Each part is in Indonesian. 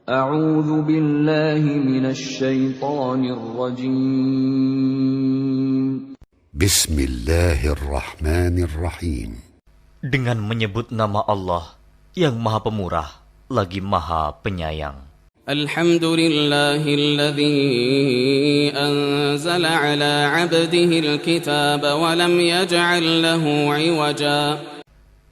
أعوذ بالله من الشيطان الرجيم. بسم الله الرحمن الرحيم. Dengan menyebut nama Allah yang Maha Pemurah lagi Maha Penyayang. Alhamdulillahilladzi anzala ala 'abdihi al-kitaba wa lam yaj'al lahu 'iwaja.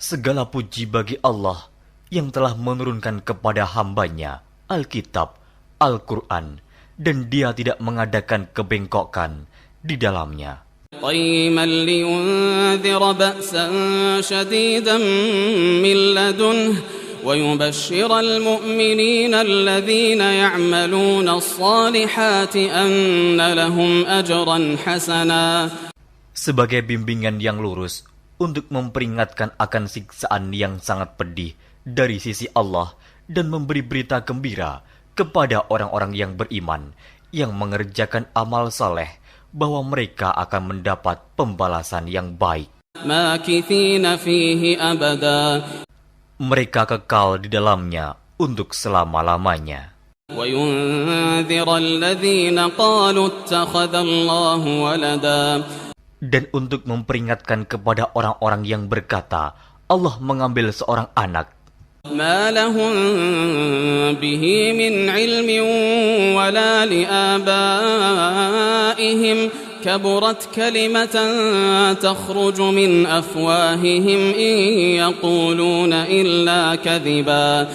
Segala puji bagi Allah yang telah menurunkan kepada hambanya Alkitab, Al-Quran, dan Dia tidak mengadakan kebengkokan di dalamnya. Qayyiman liyunzira ba'san shadidan min ladunhu ويبشر المؤمنين الذين يعملون الصالحات أن لهم أجرا حسنا. Sebagai bimbingan yang lurus untuk memperingatkan akan siksaan yang sangat pedih dari sisi Allah dan memberi berita gembira kepada orang-orang yang beriman yang mengerjakan amal saleh bahwa mereka akan mendapat pembalasan yang baik. ماكثين فيه أبدا. Mereka kekal di dalamnya untuk selama-lamanya. وَيُنذِرَ الَّذِينَ قَالُوا اتَّخَذَ اللَّهُ وَلَدًا. Dan untuk memperingatkan kepada orang-orang yang berkata, Allah mengambil seorang anak. مَا لَهُم بِهِ مِنْ عِلْمٍ وَلَا لِآبَائِهِمْ كبرت كلمة تخرج من أفواههم إن يقولون إلا كذبا.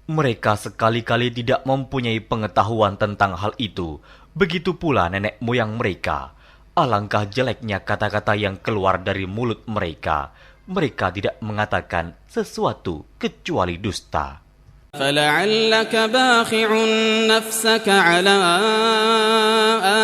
Mereka sekali-kali tidak mempunyai pengetahuan tentang hal itu. Begitu pula nenek moyang mereka. Alangkah jeleknya kata-kata yang keluar dari mulut mereka. Mereka tidak mengatakan sesuatu kecuali dusta. فَلَعَلَّكَ بَاخِعٌ نَفْسَكَ عَلَىٰ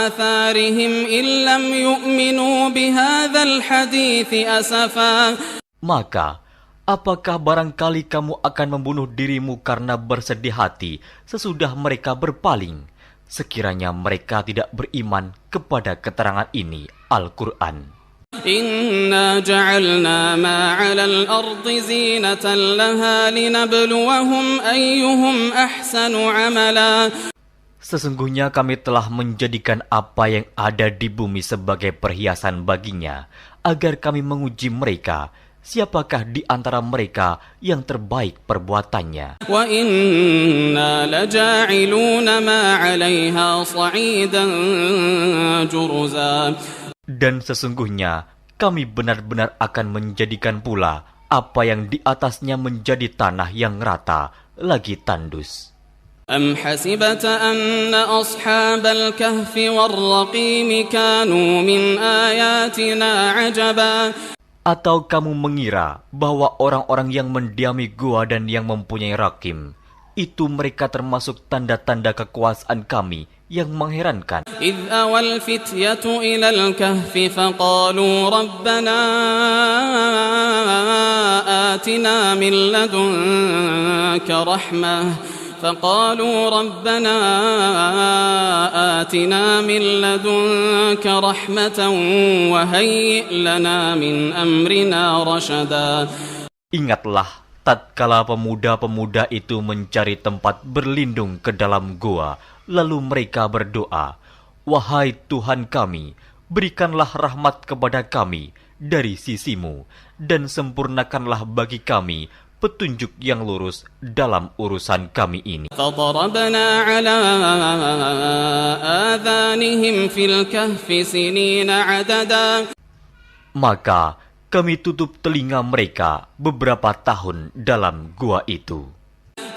آثَارِهِمْ إِن لَّمْ يُؤْمِنُوا بِهَٰذَا الْحَدِيثِ أَسَفًا. Maka, apakah barangkali kamu akan membunuh dirimu karena bersedih hati sesudah mereka berpaling, sekiranya mereka tidak beriman kepada keterangan ini, Al-Quran. إِنَّا جَعَلْنَا مَا عَلَى الْأَرْضِ زِينَةً لَهَا لِنَبْلُوَهُمْ أَيُّهُمْ أَحْسَنُ عَمَلًا. Sesungguhnya kami telah menjadikan apa yang ada di bumi sebagai perhiasan baginya, agar kami menguji mereka, siapakah di antara mereka yang terbaik perbuatannya. وَإِنَّا لَجَاعِلُونَ مَا عَلَيْهَا صَعِيدًا جُرُزًا. Dan sesungguhnya kami benar-benar akan menjadikan pula apa yang di atasnya menjadi tanah yang rata lagi tandus. أَمْ حَسِبْتَ أَنَّ أَصْحَابَ الْكَهْفِ وَالرَّقِيمِ كَانُوا مِنْ آيَاتِنَا عَجَبًا. Atau kamu mengira bahwa orang-orang yang mendiami gua dan yang mempunyai rakim, itu mereka termasuk tanda-tanda kekuasaan kami yang mengherankan. إِذْ أَوَى الْفِتْيَةُ إِلَى الْكَهْفِ فَقَالُوا رَبَّنَا آتِنَا مِنْ لَدُنْكَ رَحْمَةً وَهَيِّئْ لَنَا مِنْ أَمْرِنَا رَشَدًا. Ingatlah tatkala pemuda-pemuda itu mencari tempat berlindung ke dalam gua, lalu mereka berdoa, Wahai Tuhan kami, berikanlah rahmat kepada kami dari sisimu, dan sempurnakanlah bagi kami petunjuk yang lurus dalam urusan kami ini. فَضَرَبْنَا عَلَىٰ آذَانِهِمْ فِي الْكَهْفِ سِنِينَ عَدَدًا. Maka kami tutup telinga mereka beberapa tahun dalam gua itu.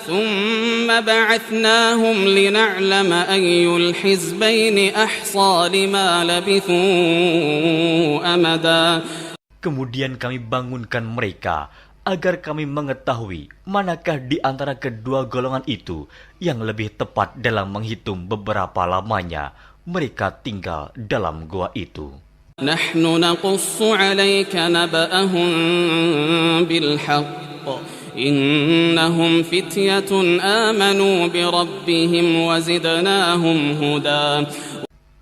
ثُمَّ بَعَثْنَاهُمْ لِنَعْلَمَ أَيُّ الْحِزْبَيْنِ أَحْصَىٰ لِمَا لَبِثُوا أَمَدًا. Kemudian kami bangunkan mereka agar kami mengetahui manakah di antara kedua golongan itu yang lebih tepat dalam menghitung beberapa lamanya mereka tinggal dalam gua itu. نَحْنُ نَقُصُّ عَلَيْكَ نَبَأَهُم بِالْحَقِّ إِنَّهُمْ فِتْيَةٌ آمَنُوا بِرَبِّهِمْ وَزِدْنَاهُمْ هُدًى.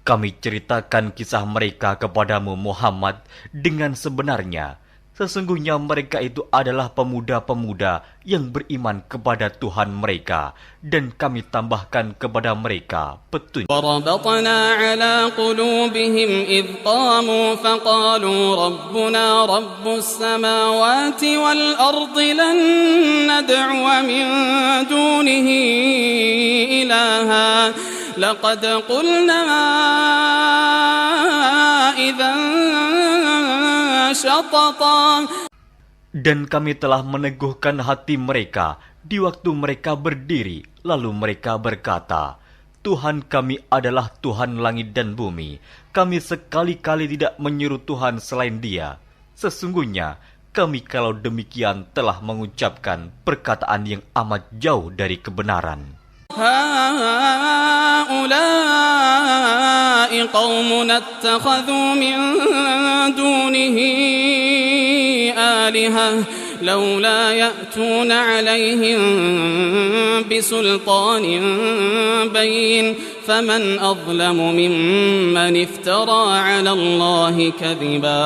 Kami ceritakan kisah mereka kepadamu Muhammad dengan sebenarnya. Sesungguhnya mereka itu adalah pemuda-pemuda yang beriman kepada Tuhan mereka, dan kami tambahkan kepada mereka petunjuk. وربطنا على قلوبهم إذ قاموا فقالوا ربنا رب السماوات والأرض لن ندعو من دونه إلها لقد قلنا إذا شططا. Dan kami telah meneguhkan hati mereka di waktu mereka berdiri, lalu mereka berkata, Tuhan kami adalah Tuhan langit dan bumi. Kami sekali-kali tidak menyeru Tuhan selain Dia. Sesungguhnya kami kalau demikian telah mengucapkan perkataan yang amat jauh dari kebenaran. هؤلاء قومنا اتخذوا من دونه آلهة لولا يأتون عليهم بسلطان بين فمن أظلم ممن افترى على الله كذبا.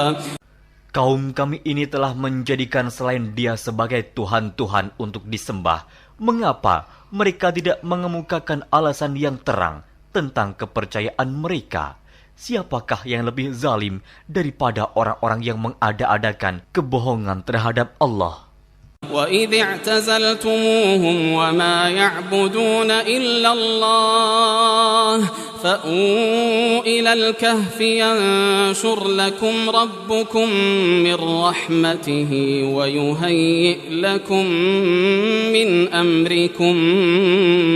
Kaum kami ini telah menjadikan selain Dia sebagai Tuhan-Tuhan untuk disembah. Mengapa mereka tidak mengemukakan alasan yang terang tentang kepercayaan mereka? Siapakah yang lebih zalim daripada orang-orang yang mengada-adakan kebohongan terhadap Allah? وَإِذِ اعْتَزَلْتُمُوهُمْ وَمَا يَعْبُدُونَ إِلَّا اللَّهَ فَأْوُوا إِلَى الْكَهْفِ يَنشُرْ لَكُمْ رَبُّكُمْ مِنْ رَحْمَتِهِ وَيُهَيِّئْ لَكُمْ مِنْ أَمْرِكُمْ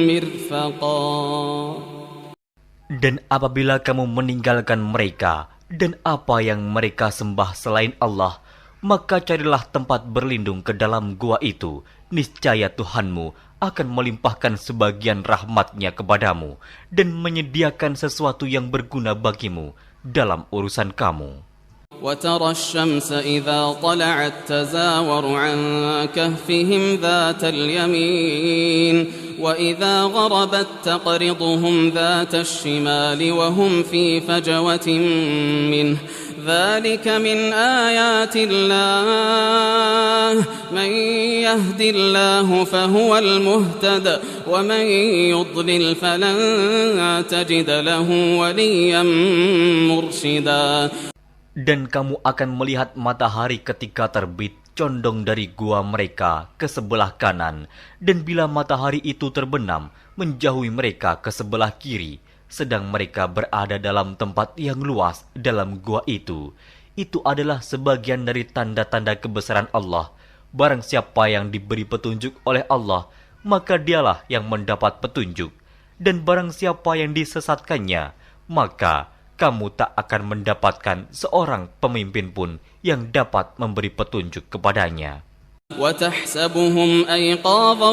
مِرْفَقًا. Dan apabila kamu meninggalkan mereka dan apa yang mereka sembah selain Allah, maka carilah tempat berlindung ke dalam gua itu. Niscaya Tuhanmu akan melimpahkan sebagian rahmat-Nya kepadamu dan menyediakan sesuatu yang berguna bagimu dalam urusan kamu. وترى الشمس إذا طلعت تزاور عن كهفهم ذات اليمين وإذا غربت تقرضهم ذات الشمال وهم في فجوة منه ذلك من آيات الله من يهد الله فهو المهتد ومن يضلل فلن تجد له وليا مرشدا. Dan kamu akan melihat matahari ketika terbit condong dari gua mereka ke sebelah kanan, dan bila matahari itu terbenam, menjauhi mereka ke sebelah kiri, sedang mereka berada dalam tempat yang luas dalam gua itu. Itu adalah sebagian dari tanda-tanda kebesaran Allah. Barang siapa yang diberi petunjuk oleh Allah, maka dialah yang mendapat petunjuk. Dan barang siapa yang disesatkannya, maka kamu tak akan mendapatkan seorang pemimpin pun yang dapat memberi petunjuk kepadanya. وتحسبهم أيقاظا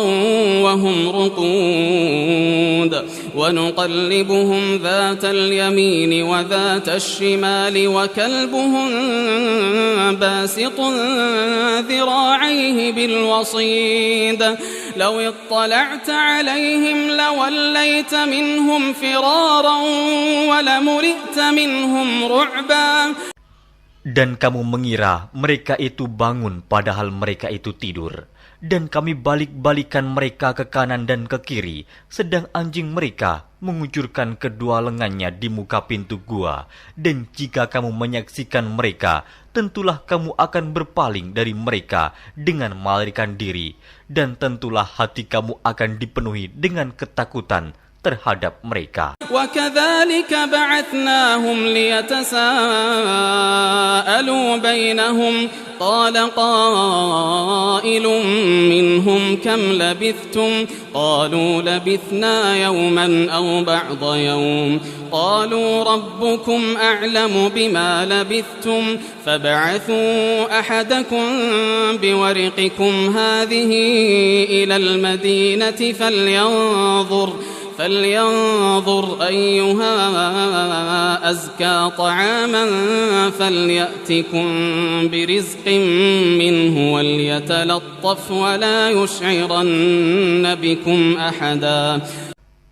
وهم رقود ونقلبهم ذات اليمين وذات الشمال وكلبهم باسط ذراعيه بالوصيد لو اطلعت عليهم لوليت منهم فرارا ولملئت منهم رعبا. Dan kamu mengira mereka itu bangun padahal mereka itu tidur. Dan kami balik-balikan mereka ke kanan dan ke kiri, sedang anjing mereka mengucurkan kedua lengannya di muka pintu gua. Dan jika kamu menyaksikan mereka, tentulah kamu akan berpaling dari mereka dengan melarikan diri. Dan tentulah hati kamu akan dipenuhi dengan ketakutan terhadap mereka. وَكَذَلِكَ بَعَثْنَاهُمْ لِيَتَسَاءَلُوا بَيْنَهُمْ قَالَ قَائِلٌ مِّنْهُمْ كَمْ لَبِثْتُمْ قَالُوا لَبِثْنَا يَوْمًا أَوْ بَعْضَ يَوْمٍ قَالُوا رَبُّكُمْ أَعْلَمُ بِمَا لَبِثْتُمْ فَابْعَثُوا أَحَدَكُمْ بِوَرِقِكُمْ هَذِهِ إِلَى الْمَدِينَةِ فلينظر أيها أزكى طعاما فليأتكم برزق منه وليتلطف ولا يشعرن بكم أحدا.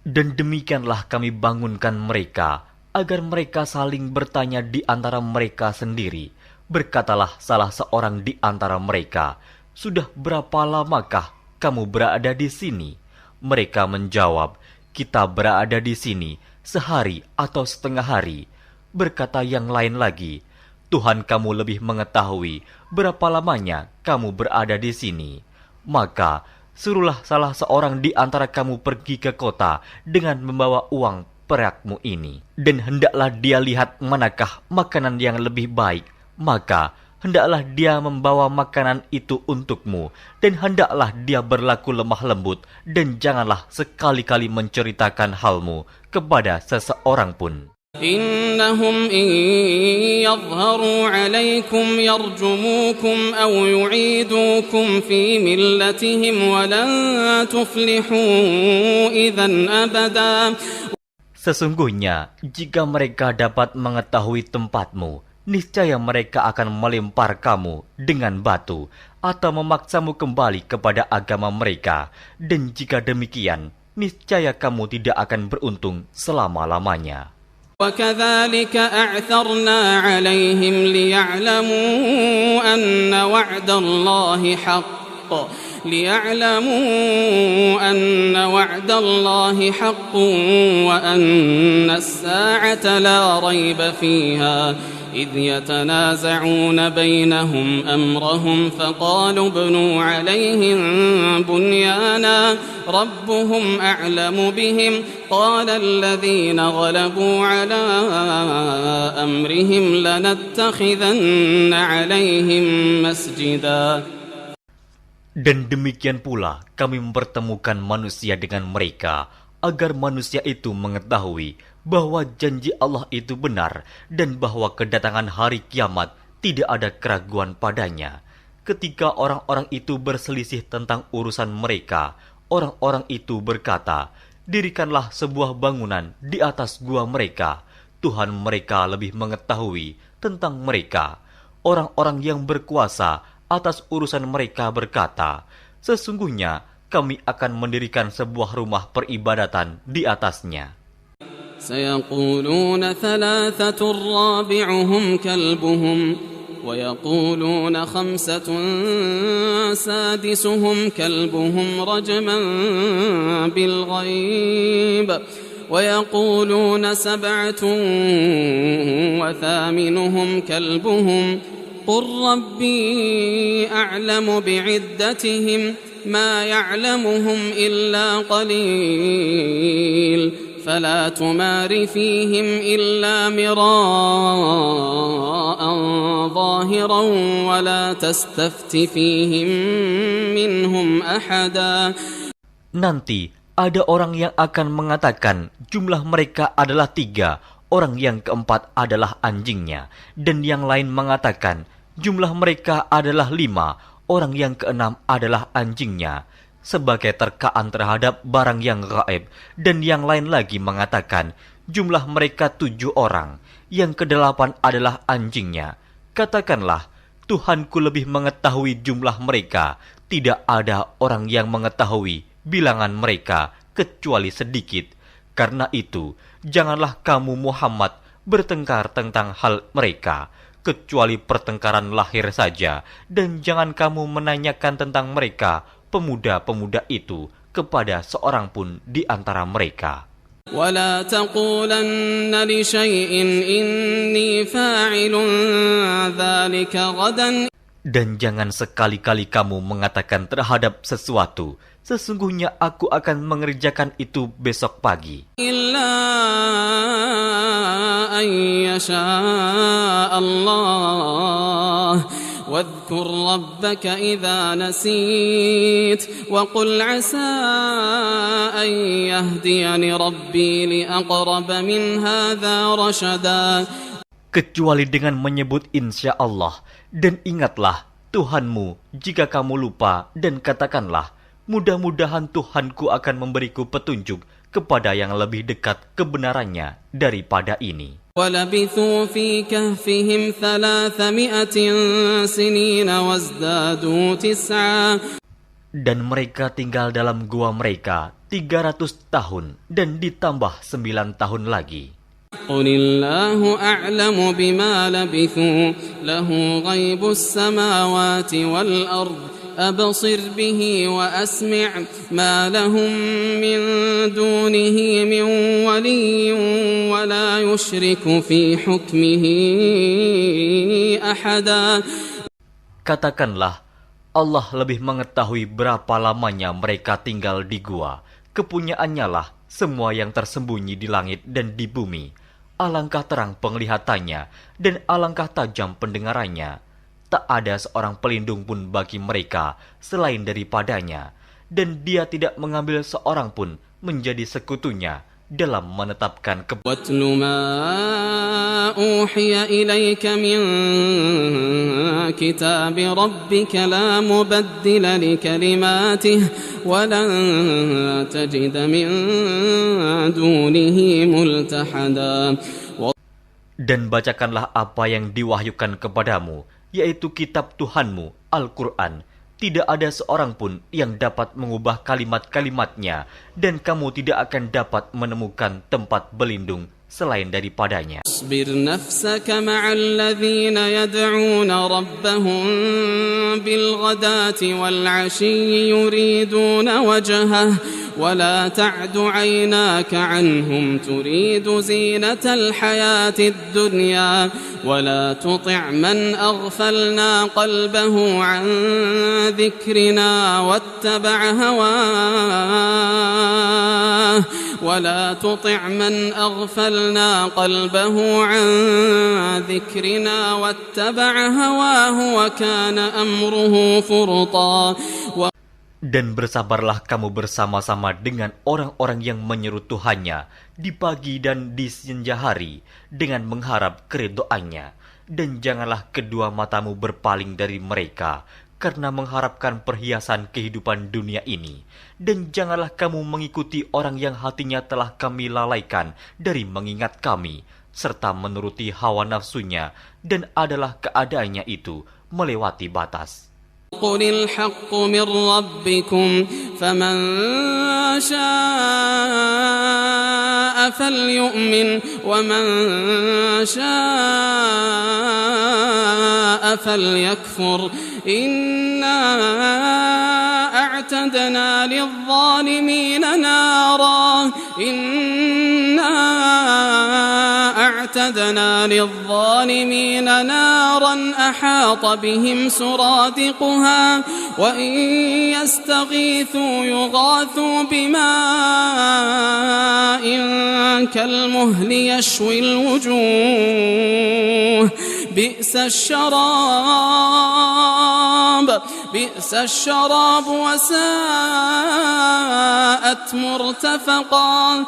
Dan demikianlah kami bangunkan mereka, agar mereka saling bertanya di antara mereka sendiri, Berkatalah salah seorang di antara mereka, "Sudah berapa lamakah kamu berada di sini?" Mereka menjawab, "Kita berada di sini sehari atau setengah hari." Berkata yang lain lagi, "Tuhan kamu lebih mengetahui berapa lamanya kamu berada di sini. Maka suruhlah salah seorang di antara kamu pergi ke kota dengan membawa uang perakmu ini, dan hendaklah dia lihat manakah makanan yang lebih baik. Maka hendaklah dia membawa makanan itu untukmu, dan hendaklah dia berlaku lemah lembut, dan janganlah sekali-kali menceritakan halmu kepada seseorang pun. إنهم إن يظهروا عليكم يرجموكم أو يعيدوكم في ملتهم ولن تفلحوا إذا أبدا. Sesungguhnya, jika mereka dapat mengetahui tempatmu, niscaya mereka akan melempar kamu dengan batu atau memaksamu kembali kepada agama mereka. Dan jika demikian, niscaya kamu tidak akan beruntung selama-lamanya. وكذلك أعثرنا عليهم ليعلموا أن وعد الله حق وأن الساعة لا ريب فيها إذ يتنازعون بينهم أمرهم فقالوا ابنوا عليهم بنيانا ربهم أعلم بهم قال الذين غلبوا على أمرهم لنتخذن عليهم مسجدا. Dan demikian pula kami mempertemukan manusia dengan mereka, agar manusia itu mengetahui bahwa janji Allah itu benar, dan bahwa kedatangan hari kiamat tidak ada keraguan padanya. Ketika orang-orang itu berselisih tentang urusan mereka, orang-orang itu berkata, "Dirikanlah sebuah bangunan di atas gua mereka. Tuhan mereka lebih mengetahui tentang mereka." Orang-orang yang berkuasa atas urusan mereka berkata, "Sesungguhnya kami akan mendirikan sebuah rumah peribadatan di atasnya." سيقولون ثلاثة رابعهم كلبهم ويقولون خمسة سادسهم كلبهم رجما بالغيب ويقولون سبعة وثامنهم كلبهم قل ربي أعلم بعدتهم ما يعلمهم إلا قليل فلا تمار فيهم إلا مراء ظاهرا ولا تستفت فيهم منهم أحدا. Nanti ada orang yang akan mengatakan jumlah mereka adalah 3, orang yang keempat adalah anjingnya, dan yang lain mengatakan jumlah mereka adalah 5, orang yang keenam adalah anjingnya, sebagai terkaan terhadap barang yang gaib. Dan yang lain lagi mengatakan jumlah mereka 7 orang, yang ke-8 adalah anjingnya. Katakanlah, Tuhanku lebih mengetahui jumlah mereka, tidak ada orang yang mengetahui bilangan mereka kecuali sedikit. Karena itu, janganlah kamu Muhammad bertengkar tentang hal mereka, kecuali pertengkaran lahir saja, dan jangan kamu menanyakan tentang mereka, pemuda-pemuda itu, kepada seorang pun di antara mereka. ولا تقولن لشيء إني فاعل ذلك غدا. Dan jangan sekali-kali kamu mengatakan terhadap sesuatu, "Sesungguhnya aku akan mengerjakan itu besok pagi." إلا أن يشاء الله واذكر ربك إذا نسيت وقل عسى أن يهديني ربي لأقرب من هذا رشدا. Kecuali dengan menyebut insya Allah, dan ingatlah Tuhanmu jika kamu lupa, dan katakanlah, mudah-mudahan Tuhanku akan memberiku petunjuk kepada yang lebih dekat kebenarannya daripada ini. وَلَبِثُوا فِي كَهْفِهِمْ 300 سِنِينَ وَازْدَادُوا 9. Dan mereka tinggal dalam gua mereka 300 tahun dan ditambah 9 tahun lagi. قل الله أعلم بما لبثوا له غيب السماوات والأرض أبصر به وأسمع ما لهم من دونه من ولي ولا يشرك في حكمه أحدا. Katakanlah, Allah lebih mengetahui berapa lamanya mereka tinggal di gua. Kepunyaannya lah semua yang tersembunyi di langit dan di bumi. Alangkah terang penglihatannya dan alangkah tajam pendengarannya. Tak ada seorang pelindung pun bagi mereka selain daripadanya, dan Dia tidak mengambil seorang pun menjadi sekutunya dalam menetapkan وَاتْلُ مَا أُوحِيَ إِلَيْكَ مِنْ كِتَابِ رَبِّكَ لَا مُبَدِّلَ لِكَلِمَاتِهِ وَلَنْ تَجِدَ مِنْ دُونِهِ مُلْتَحَدًا. Dan bacakanlah apa yang diwahyukan kepadamu, yaitu kitab Tuhanmu, Al-Quran. Tidak ada seorang pun yang dapat mengubah kalimat-kalimatnya, dan kamu tidak akan dapat menemukan tempat berlindung selain daripadanya. اصبر نفسك مع الذين يدعون ربهم بالغداة والعشي يريدون وجهه ولا تعد عيناك عنهم تريد زينة الحياة الدنيا ولا تطع من أغفلنا قلبه عن ذكرنا واتبع هواه ولا تطع من أغفلنا قلبه عن ذكرنا واتبع هواه وكان أمره فرطا. Dan bersabarlah kamu bersama-sama dengan orang-orang yang menyeru Tuhannya di pagi dan di senja hari dengan mengharap keridhaannya. Dan janganlah kedua matamu berpaling dari mereka karena mengharapkan perhiasan kehidupan dunia ini. Dan janganlah kamu mengikuti orang yang hatinya telah kami lalaikan dari mengingat kami, serta menuruti hawa nafsunya, dan adalah keadaannya itu melewati batas. قل الحق من ربكم فمن شاء فليؤمن ومن شاء فليكفر إنا أعتدنا للظالمين نارا أحاط بهم سرادقها وإن يستغيثوا يغاثوا بماء كالمهل يشوي الوجوه بئس الشراب وساءت مرتفقا.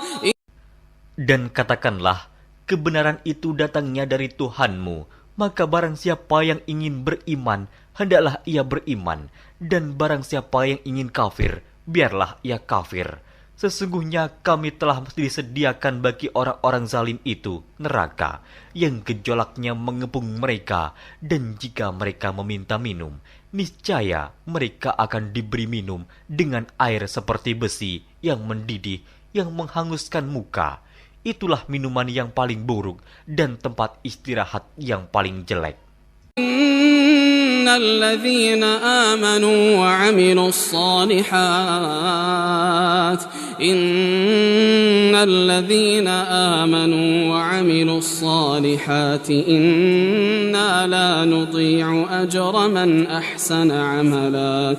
Dan katakanlah, kebenaran itu datangnya dari Tuhanmu, maka barang siapa yang ingin beriman, hendaklah ia beriman, dan barang siapa yang ingin kafir, biarlah ia kafir. Sesungguhnya kami telah disediakan bagi orang-orang zalim itu neraka, yang gejolaknya mengepung mereka, dan jika mereka meminta minum, niscaya mereka akan diberi minum dengan air seperti besi yang mendidih, yang menghanguskan muka. Itulah minuman yang paling buruk dan tempat istirahat yang paling jelek. الذين آمنوا وعملوا الصالحات إنا لا نضيع أجر من أحسن عملا.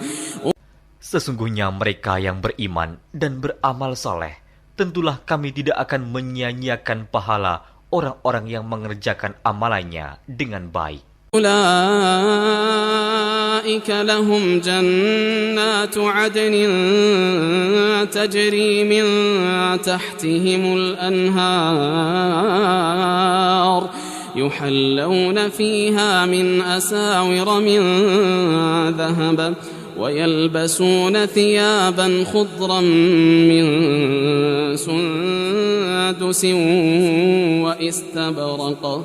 Sesungguhnya mereka yang beriman dan beramal saleh, tentulah kami tidak akan menyia-nyiakan pahala orang-orang yang mengerjakan amalannya dengan baik. أولئك لهم جنات عدن تجري من تحتهم الأنهار يحلون فيها من أساور من ذهب ويلبسون ثيابا خضرا من سندس واستبرق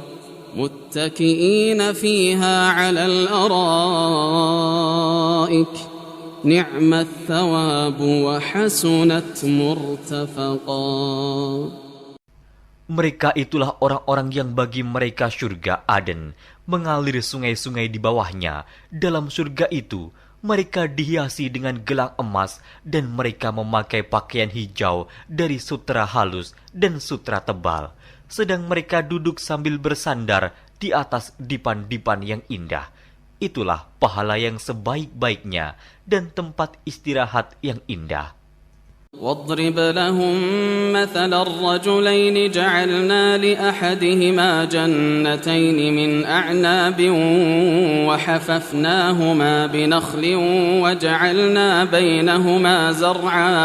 متكئين فيها على الأرائك نعم الثواب وحسنت مرتفقا. Mereka itulah orang-orang yang bagi mereka surga Aden, mengalir sungai-sungai di bawahnya. Dalam surga itu, mereka dihiasi dengan gelang emas dan mereka memakai pakaian hijau dari sutra halus dan sutra tebal. Sedang mereka duduk sambil bersandar di atas dipan-dipan yang indah. Itulah pahala yang sebaik-baiknya dan tempat istirahat yang indah. واضرب لهم مثل الرجلين جعلنا لأحدهما جنتين من أعناب وحففناهما بنخل وجعلنا بينهما زرعا.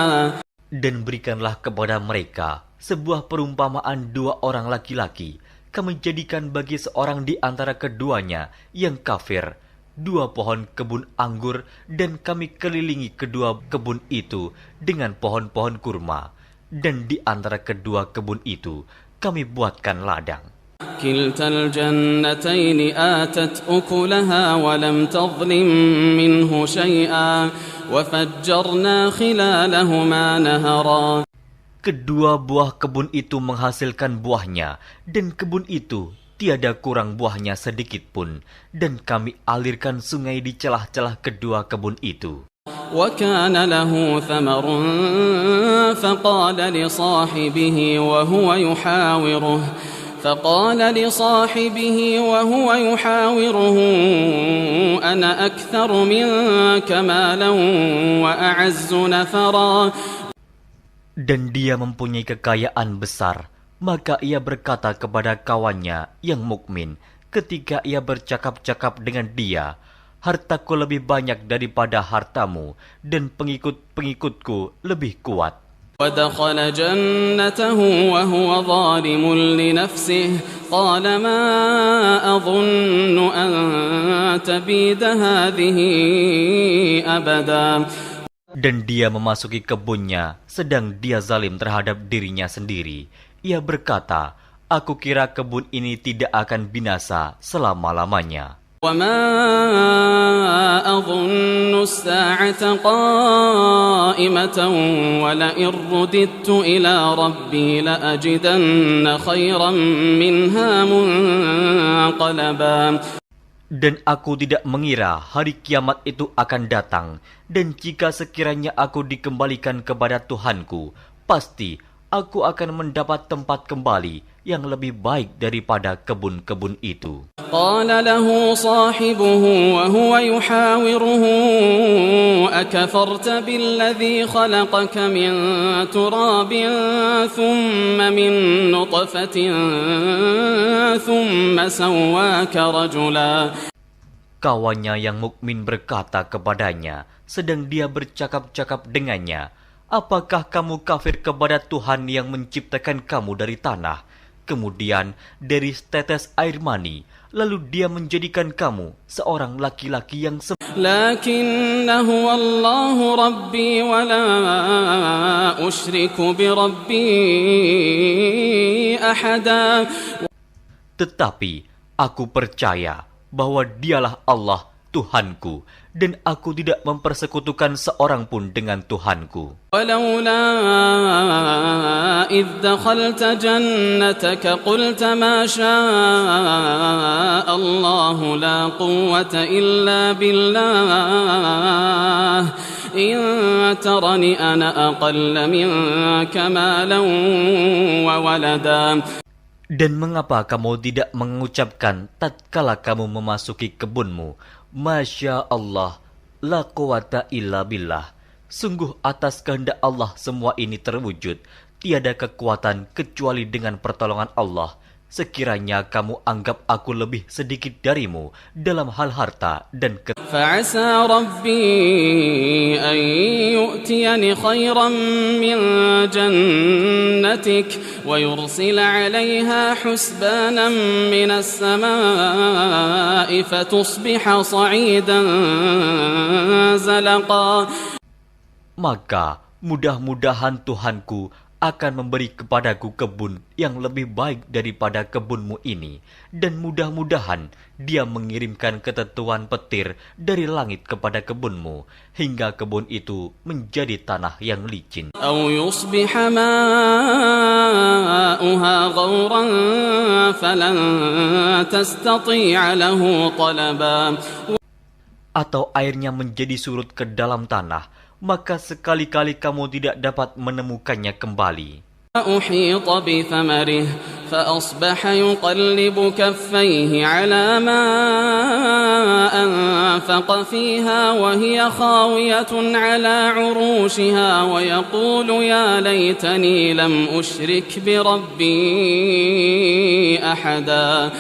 Dan berikanlah kepada mereka sebuah perumpamaan dua orang laki-laki. Kami jadikan bagi seorang di antara keduanya yang kafir dua pohon kebun anggur, dan kami kelilingi kedua kebun itu dengan pohon-pohon kurma. Dan di antara kedua kebun itu kami buatkan ladang. كلتا الجنتين آتت أكلها ولم تظلم منه شيئا وفجرنا خلالهما نهرا. Kedua buah kebun itu menghasilkan buahnya, dan kebun itu tiada kurang buahnya sedikit pun, dan kami alirkan sungai di celah-celah kedua kebun itu. وكان له ثمر فقال لصاحبه وهو يحاوره أنا أكثر منك مالا وأعز نفرا. Dan dia mempunyai kekayaan besar. Maka ia berkata kepada kawannya yang mukmin ketika ia bercakap-cakap dengan dia, hartaku lebih banyak daripada hartamu, dan pengikut-pengikutku lebih kuat. ودخل جنته وهو ظالم لنفسه قال ما أظن أن تبيد هذه أبدا. Dan dia memasuki kebunnya sedang dia zalim terhadap dirinya sendiri. Ia berkata, aku kira kebun ini tidak akan binasa selama-lamanya. وما أظن الساعة قائمة ولئن رددت إلى ربي لأجدن خيرا منها منقلبا. Dan aku tidak mengira hari kiamat itu akan datang, dan jika sekiranya aku dikembalikan kepada Tuhanku, pasti aku akan mendapat tempat kembali yang lebih baik daripada kebun-kebun itu. قال له صاحبه وهو يحاوره أكفرت بالذي خلقك من تراب ثم من نطفة ثم سواك رجلا. Kawannya yang mukmin berkata kepadanya, sedang dia bercakap-cakap dengannya, apakah kamu kafir kepada Tuhan yang menciptakan kamu dari tanah, kemudian dari setetes air mani, lalu dia menjadikan kamu seorang laki-laki yang Lakinna huwa Allahu Rabbi wa la usyriku bi Rabbi ahada. Tetapi aku percaya bahwa dialah Allah Tuhanku, dan aku tidak mempersekutukan seorang pun dengan Tuhanku. ولولا إذ دخلت جنتك قلت ما شاء الله لا قوة إلا بالله إن ترني أنا أقل منك مالا وولدا. Dan mengapa kamu tidak mengucapkan tatkala kamu memasuki kebunmu, Masya Allah, la quwata illa billah. Sungguh atas kehendak Allah semua ini terwujud. Tiada kekuatan kecuali dengan pertolongan Allah. Sekiranya kamu anggap aku lebih sedikit darimu dalam hal harta dan فعسى ربي أن يؤتيني خيرا من جنتك ويرسل عليها حسبانا من السماء فتصبح صعيدا زلقا. Maka mudah-mudahan Tuhanku akan memberi kepadaku kebun yang lebih baik daripada kebunmu ini, dan mudah-mudahan Dia mengirimkan ketentuan petir dari langit kepada kebunmu hingga kebun itu menjadi tanah yang licin. أو يصبح ماؤها ماؤها غورا فلن تستطيع له طلبا. Atau airnya menjadi surut ke dalam tanah, maka sekali-kali kamu tidak dapat menemukannya kembali. أحيط بثمره فأصبح يقلب كفيه على ما أنفق فيها وهي خاوية على عروشها ويقول يا ليتني لم أشرك بربي أحدا.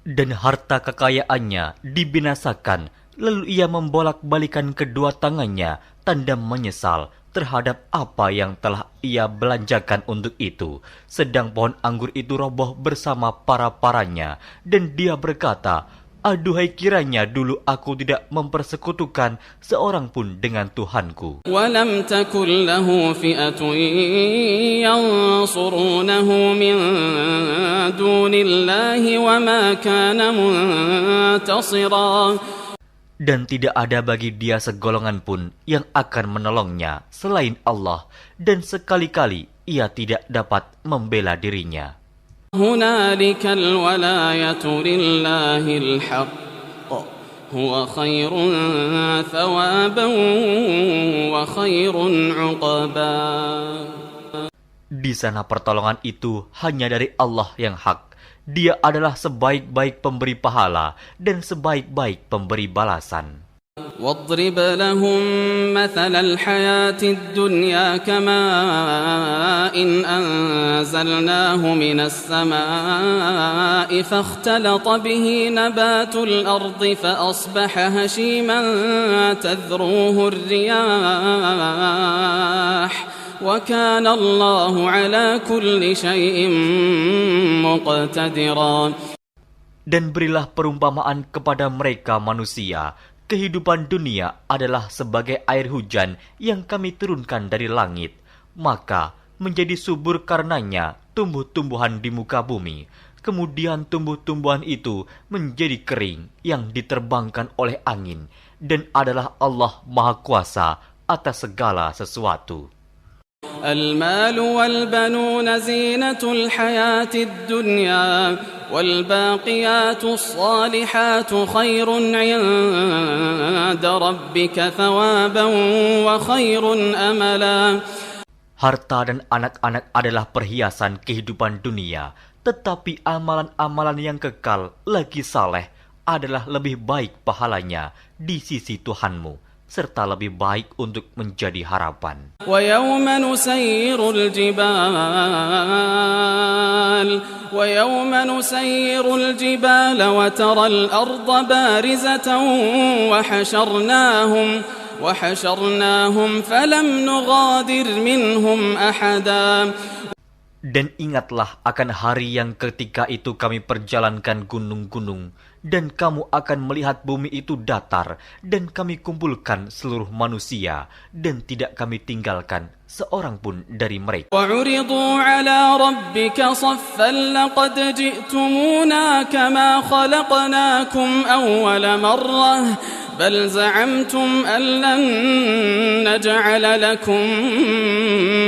Dan harta kekayaannya dibinasakan, lalu ia membolak-balikan kedua tangannya, tanda menyesal terhadap apa yang telah ia belanjakan untuk itu. Sedang pohon anggur itu roboh bersama para-paranya, dan dia berkata, aduhai kiranya dulu aku tidak mempersekutukan seorang pun dengan Tuhanku. وَلَمْ تَكُنْ لَهُ فِئَةٌ يَنْصُرُونَهُ مِنْ دُونِ اللَّهِ وَمَا كَانَ مُنْتَصِرًا. Dan tidak ada bagi dia segolongan pun yang akan menolongnya selain Allah, dan sekali-kali ia tidak dapat membela dirinya. هُنَالِكَ الْوَلَايَةُ لِلَّهِ الْحَقِّ هُوَ خَيْرٌ ثَوَابًا وَخَيْرٌ عُقْبًا. Di sana pertolongan itu hanya dari Allah yang hak. Dia adalah sebaik-baik pemberi pahala dan sebaik-baik pemberi balasan. واضرب لهم مثل الحياة الدنيا كماء أنزلناه من السماء فاختلط به نبات الأرض فأصبح هشيما تذروه الرياح وكان الله على كل شيء مقتدرا. Dan berilah perumpamaan kepada mereka manusia. Kehidupan dunia adalah sebagai air hujan yang kami turunkan dari langit. Maka menjadi subur karenanya tumbuh-tumbuhan di muka bumi. Kemudian tumbuh-tumbuhan itu menjadi kering yang diterbangkan oleh angin. Dan adalah Allah Maha Kuasa atas segala sesuatu. المال والبنون زينة الحياة الدنيا والباقيات الصالحات خير عند ربك ثوابا وخير أملا. Harta dan anak-anak adalah perhiasan kehidupan dunia, tetapi amalan-amalan yang kekal lagi saleh adalah lebih baik pahalanya di sisi Tuhanmu, serta lebih baik untuk menjadi harapan. وَيَوْمَ نُسَيِّرُ الْجِبَالَ وَتَرَى الْأَرْضَ بَارِزَةً وَحَشَرْنَاهُمْ فَلَمْ نُغَادِرْ مِنْهُمْ أَحَدًا. Dan ingatlah akan hari yang ketika itu kami perjalankan gunung-gunung, dan kamu akan melihat bumi itu datar, dan kami kumpulkan seluruh manusia, dan tidak kami tinggalkan seorang pun dari mereka. وَعُرِضُوا عَلَى رَبِّكَ صَفًّا لَقَدْ جِئْتُمُونَا كَمَا خَلَقْنَاكُمْ أَوَّلَ مَرَّةٍ بَلْ زَعَمْتُمْ أَن لَّن نَّجْعَلَ لَكُم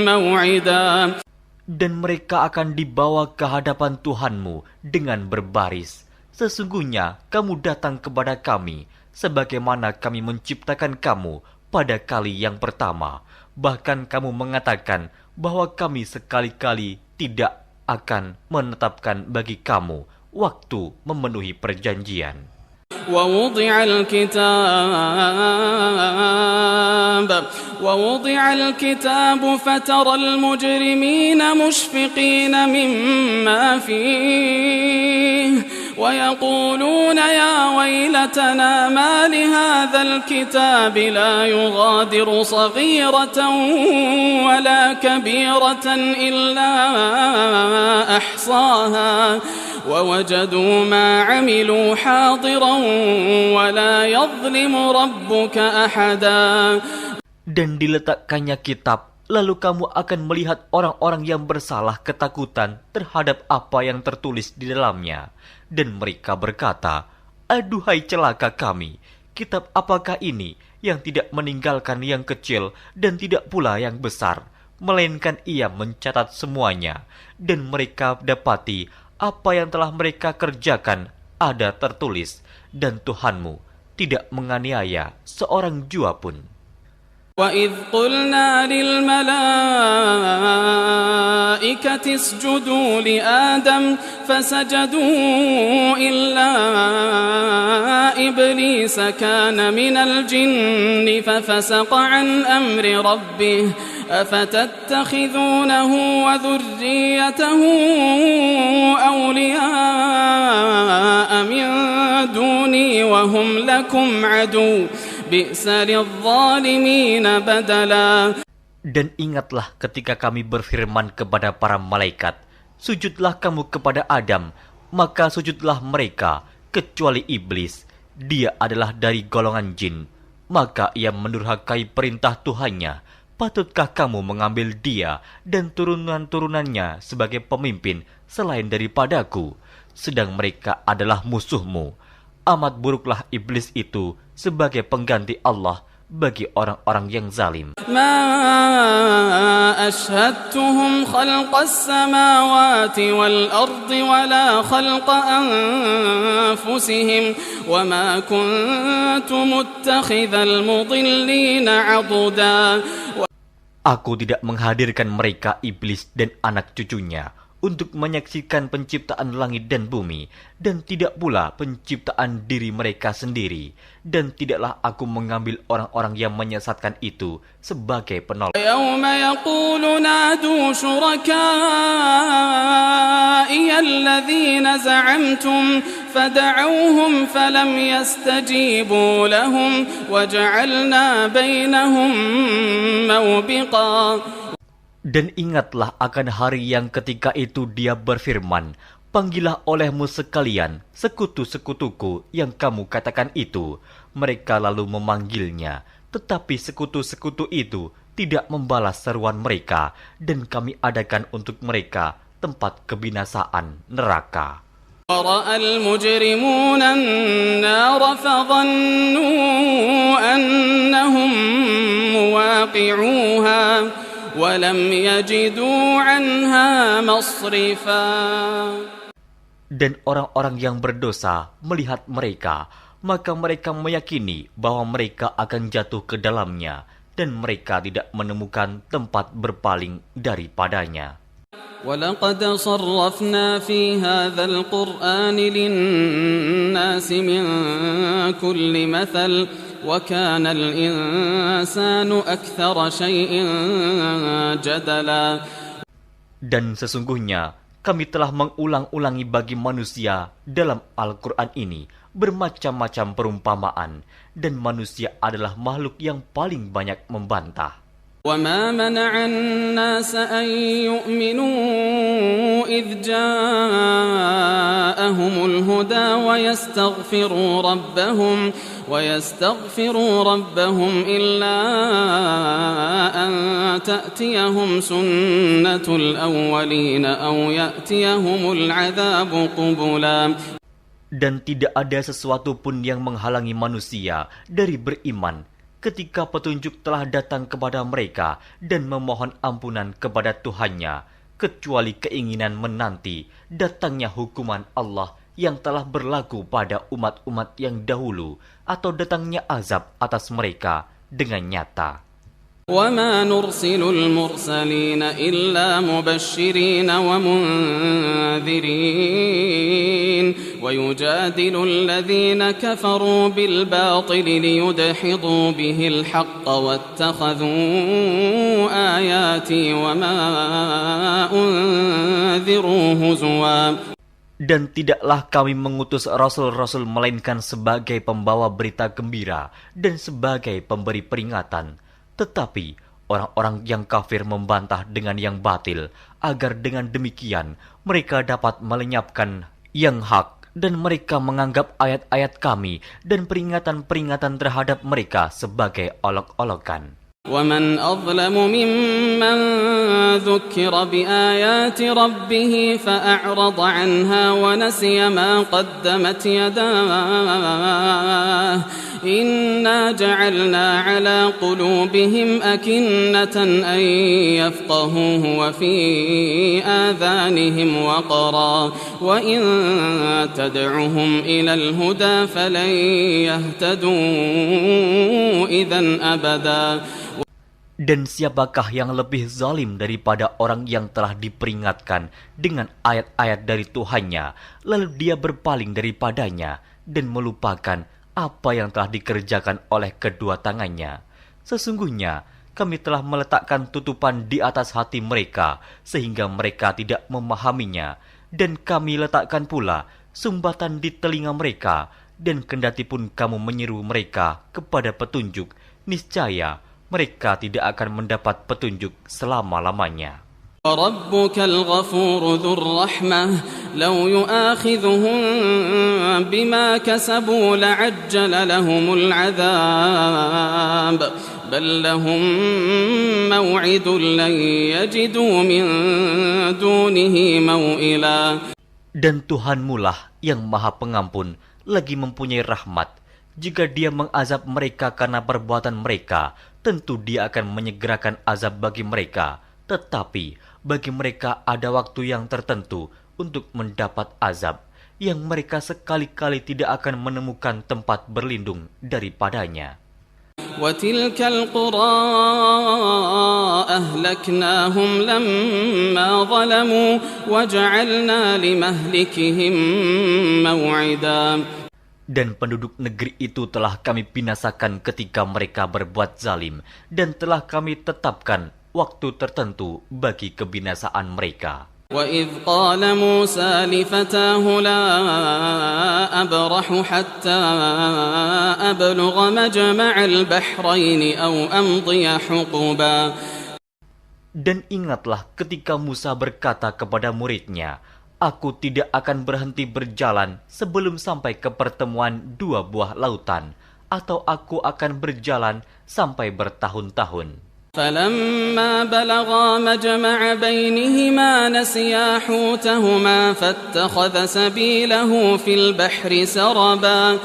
مَّوْعِدًا. Dan mereka akan dibawa ke hadapan Tuhanmu dengan berbaris. Sesungguhnya kamu datang kepada kami, sebagaimana kami menciptakan kamu pada kali yang pertama. Bahkan kamu mengatakan bahwa kami sekali-kali tidak akan menetapkan bagi kamu waktu memenuhi perjanjian. ووضع الكتاب فترى المجرمين مشفقين مما فيه ويقولون يا ويلتنا ما لهذا الكتاب لا يغادر صغيرة ولا كبيرة إلا أحصاها ووجدوا ما عملوا حاضرا ولا يظلم ربك أحدا. Dan diletakkannya kitab, lalu kamu akan melihat orang-orang yang bersalah ketakutan terhadap apa yang tertulis di dalamnya. Dan mereka berkata, aduhai celaka kami, kitab apakah ini yang tidak meninggalkan yang kecil dan tidak pula yang besar? melainkan Ia mencatat semuanya, dan mereka dapati apa yang telah mereka kerjakan ada tertulis, dan Tuhanmu tidak menganiaya seorang jua pun. وَإِذْ قُلْنَا لِلْمَلَائِكَةِ اسْجُدُوا لِآدَمَ فَسَجَدُوا إِلَّا إِبْلِيسَ كَانَ مِنَ الْجِنِّ فَفَسَقَ عَنْ أَمْرِ رَبِّهِ أَفَتَتَّخِذُونَهُ وَذُرِّيَّتَهُ أَوْلِيَاءَ مِنْ دُونِي وَهُمْ لَكُمْ عَدُوٌّ بِئْسَ لِلظَّالِمِينَ بَدَلًا. Dan ingatlah ketika kami berfirman kepada para malaikat, sujudlah kamu kepada Adam, maka sujudlah mereka, kecuali iblis. Dia adalah dari golongan jin. Maka ia mendurhakai perintah Tuhannya. Patutkah kamu mengambil dia dan turunan-turunannya sebagai pemimpin selain daripadaku, sedang mereka adalah musuhmu? Amat buruklah iblis itu sebagai pengganti Allah bagi orang-orang yang zalim. ما أشهدتهم خلق السماوات والأرض ولا خلق أنفسهم وما كنت متخذ المضلين عضدا. Aku tidak menghadirkan mereka iblis dan anak cucunya untuk menyaksikan penciptaan langit dan bumi, dan tidak pula penciptaan diri mereka sendiri, dan tidaklah aku mengambil orang-orang yang menyesatkan itu sebagai penolong. يوم يقول نادوا شركائي الذين زعمتم فدعوهم فلم يستجيبوا لهم وجعلنا بينهم موبقا. Dan ingatlah akan hari yang ketika itu Dia berfirman, panggillah olehmu sekalian sekutu-sekutuku yang kamu katakan itu. Mereka lalu memanggilnya, tetapi sekutu-sekutu itu tidak membalas seruan mereka, dan kami adakan untuk mereka tempat kebinasaan neraka. ورأى المجرمون النار فظنوا أنهم مواقعوها ولم يجدوا عنها مصرفا. Dan orang-orang yang berdosa melihat mereka, maka mereka meyakini bahwa mereka akan jatuh ke dalamnya, dan mereka tidak menemukan tempat berpaling daripadanya. وَلَقَدْ صَرَّفْنَا فِي هَذَا الْقُرْآنِ لِلنَّاسِ مِنْ كُلِّ مَثَلٍ وَكَانَ الْإِنْسَانُ أَكْثَرَ شَيْءٍ جَدَلًا. Dan sesungguhnya kami telah mengulang-ulangi bagi manusia dalam Al-Quran ini bermacam-macam perumpamaan, dan manusia adalah makhluk yang paling banyak membantah. وَمَا مَنَعَ النَّاسَ أَن يُؤْمِنُوا إِذْ جَاءَهُمُ الْهُدَى وَيَسْتَغْفِرُوا رَبَّهُمْ إِلَّا أَن تَأْتِيَهُمْ سُنَّةُ الْأَوَّلِينَ أَوْ يَأْتِيَهُمُ الْعَذَابُ قُبُلًا. Dan tidak ada sesuatu pun yang menghalangi manusia dari beriman ketika petunjuk telah datang kepada mereka dan memohon ampunan kepada Tuhannya, kecuali keinginan menanti datangnya hukuman Allah yang telah berlaku pada umat-umat yang dahulu, atau datangnya azab atas mereka dengan nyata. وَمَا نُرْسِلُ الْمُرْسَلِينَ إِلَّا مُبَشِّرِينَ وَمُنذِرِينَ وَيُجَادِلُ الَّذِينَ كَفَرُوا بِالْبَاطِلِ لِيُدْحِضُوا بِهِ الْحَقَّ وَاتَّخَذُوا آيَاتِي وَمَا أُنذِرُوا هُزُوًا. Dan tidaklah kami mengutus rasul-rasul melainkan sebagai pembawa berita gembira dan sebagai pemberi peringatan. Tetapi orang-orang yang kafir membantah dengan yang batil, agar dengan demikian mereka dapat melenyapkan yang hak, dan mereka menganggap ayat-ayat kami dan peringatan-peringatan terhadap mereka sebagai olok-olokan. وَمَنْ أَظْلَمُ مِمَّنْ ذُكِّرَ بِآيَاتِ رَبِّهِ فَأَعْرَضَ عَنْهَا وَنَسِيَ مَا قَدَّمَتْ يَدَاهُ إنا جعلنا على قلوبهم أكنة أن يفقهوه وفي آذانهم وقرا وإن تدعهم إلى الهدى فلن يهتدوا إذا أبدا. Dan siapakah yang lebih zalim daripada orang yang telah diperingatkan dengan ayat-ayat dari Tuhannya, lalu dia berpaling daripadanya dan melupakan apa yang telah dikerjakan oleh kedua tangannya. Sesungguhnya kami telah meletakkan tutupan di atas hati mereka sehingga mereka tidak memahaminya, dan kami letakkan pula sumbatan di telinga mereka, dan kendatipun kamu menyeru mereka kepada petunjuk, niscaya mereka tidak akan mendapat petunjuk selama-lamanya. وربك الغفور ذو الرحمة لو يؤاخذهم بما كسبوا لعجل لهم العذاب بل لهم موعد لن يجدوا من دونه موئلا. Dan Tuhanmulah yang Maha Pengampun lagi mempunyai rahmat. Jika Dia mengazab mereka karena perbuatan mereka, tentu Dia akan menyegerakan azab bagi mereka. Tetapi bagi mereka ada waktu yang tertentu untuk mendapat azab, yang mereka sekali-kali tidak akan menemukan tempat berlindung daripadanya. وَتِلْكَ الْقُرَىٰ أَهْلَكْنَاهُمْ لَمَّا ظَلَمُوا وَجَعَلْنَا لِمَهْلِكِهِمْ مَوْعِدًا. Dan penduduk negeri itu telah kami binasakan ketika mereka berbuat zalim, dan telah kami tetapkan waktu tertentu bagi kebinasaan mereka. وَإِذْ قَالَ مُوسَى لِفَتَاهُ لَا أَبْرَحُ حَتَّى أَبْلُغَ مَجْمَعَ الْبَحْرَيْنِ أَوْ أَمْضِيَ حُقُبًا. Dan ingatlah ketika Musa berkata kepada muridnya, Aku tidak akan berhenti berjalan sebelum sampai ke pertemuan dua buah lautan, atau aku akan berjalan sampai bertahun-tahun. فَلَمَّا بَلَغَا مَجْمَعَ بَيْنِهِمَا نَسِيَا حُوتَهُمَا فَاتَّخَذَ سَبِيلَهُ فِي الْبَحْرِ سَرَبًا.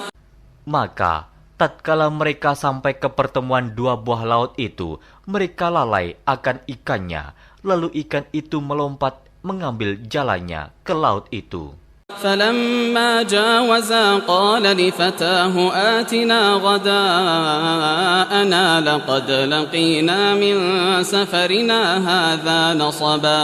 Maka tatkala mereka sampai ke pertemuan dua buah laut itu, mereka lalai akan ikannya, lalu ikan itu melompat mengambil jalannya ke laut itu. فَلَمَّا جَاوَزَا قَالَ لِفَتَاهُ آتِنَا غَدَاءَنَا لَقَدْ لَقِينَا مِنْ سَفَرِنَا هَذَا نَصَبًا.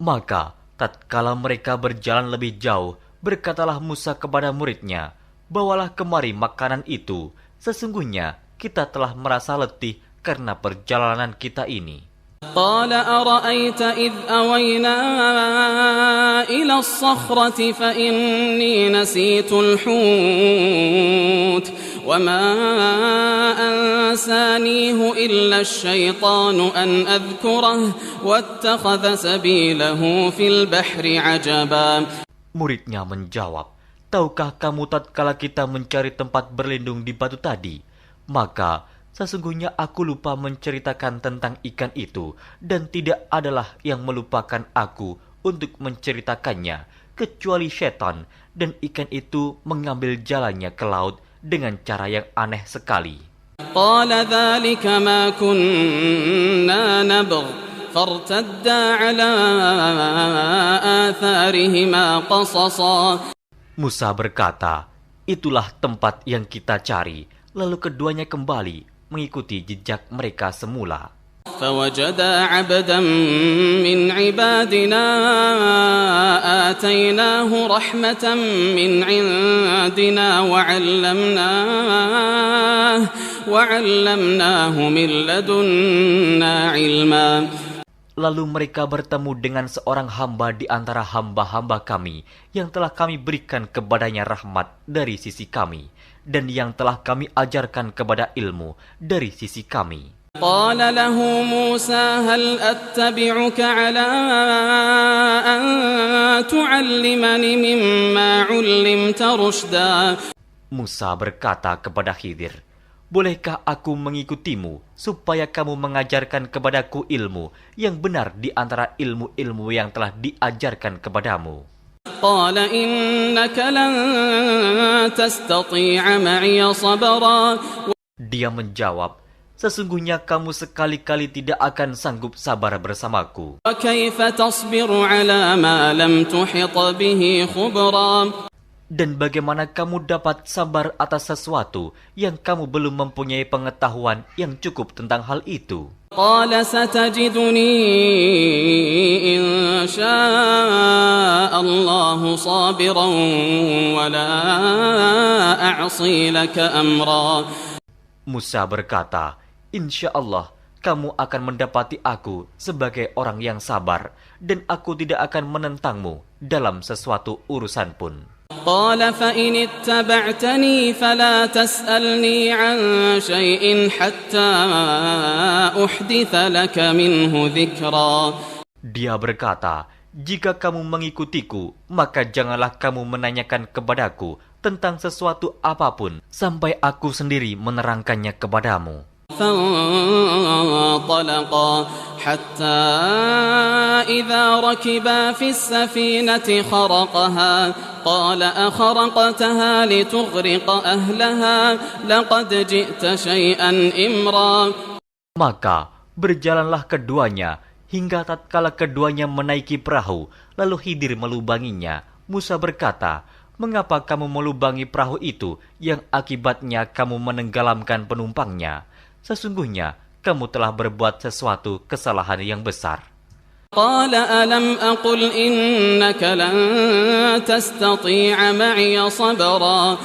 Maka tatkala mereka berjalan lebih jauh, berkatalah Musa kepada muridnya, Bawalah kemari makanan itu, sesungguhnya kita telah merasa letih karena perjalanan kita ini. قال أرأيت إذ أوينا إلى الصخرة فإني نسيت الحوت وما أنسانيه إلا الشيطان أن أذكره واتخذ سبيله في البحر عجبا. Muridnya menjawab, Tahukah kamu tatkala kita mencari tempat berlindung di batu tadi? Maka sesungguhnya aku lupa menceritakan tentang ikan itu, dan tidak adalah yang melupakan aku untuk menceritakannya, kecuali setan, dan ikan itu mengambil jalannya ke laut dengan cara yang aneh sekali. قال ذلك ما كنا نبغ فارتدا على آثارهما قصصا. Musa berkata, Itulah tempat yang kita cari, lalu keduanya kembali mengikuti jejak mereka semula. فوجدا عبدا من عبادنا آتيناه رحمة من عندنا وعلمناه من لدنا علما. Lalu mereka bertemu dengan seorang hamba di antara hamba-hamba kami yang telah kami berikan kepadanya rahmat dari sisi kami, dan yang telah kami ajarkan kepada ilmu dari sisi kami. قال له موسى هل أتبعك على أن تعلمني مما علمت رشدا. Musa berkata kepada Khidir, Bolehkah aku mengikutimu supaya kamu mengajarkan kepadaku ilmu yang benar di antara ilmu-ilmu yang telah diajarkan kepadamu? قال إنك لن تستطيع معي صبرا. Dia menjawab, sesungguhnya kamu sekali-kali tidak akan sanggup sabar bersamaku. وكيف تصبر على ما لم تحط به خبرا. Dan bagaimana kamu dapat sabar atas sesuatu yang kamu belum mempunyai pengetahuan yang cukup tentang hal itu? قال ستجدني إن شاء الله صابرا ولا أعصي لك أمرا. Musa berkata, insya Allah kamu akan mendapati aku sebagai orang yang sabar dan aku tidak akan menentangmu dalam sesuatu urusan pun. قال فإن اتبعتني فلا تسألني عن شيء حتى أحدث لك منه ذكرا. Dia berkata, jika kamu mengikutiku, maka janganlah kamu menanyakan kepadaku tentang sesuatu apapun sampai aku sendiri menerangkannya kepadamu. فانطلقا حتى إذا ركبا في السفينة خرقها قال أخرقتها لتغرق أهلها لقد جئت شيئا إمرا. Maka berjalanlah keduanya hingga tatkala keduanya menaiki perahu, lalu Khidir melubanginya. Musa berkata, mengapa kamu melubangi perahu itu yang akibatnya kamu menenggelamkan penumpangnya? Sesungguhnya kamu telah berbuat sesuatu kesalahan yang besar. قال ألم أقل إنك لن تستطيع معي صبرا.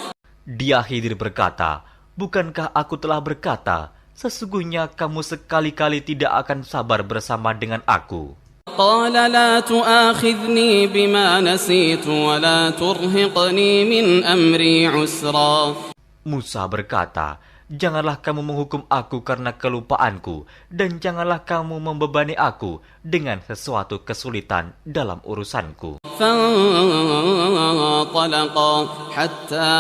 Dia Khidir berkata, bukankah aku telah berkata, sesungguhnya kamu sekali-kali tidak akan sabar bersama dengan aku. قال لا تؤاخذني بما نسيت ولا ترهقني من أمري عسرا. Musa berkata, janganlah kamu menghukum aku karena kelupaanku, dan janganlah kamu membebani aku dengan sesuatu kesulitan dalam urusanku. فانطلقا حتى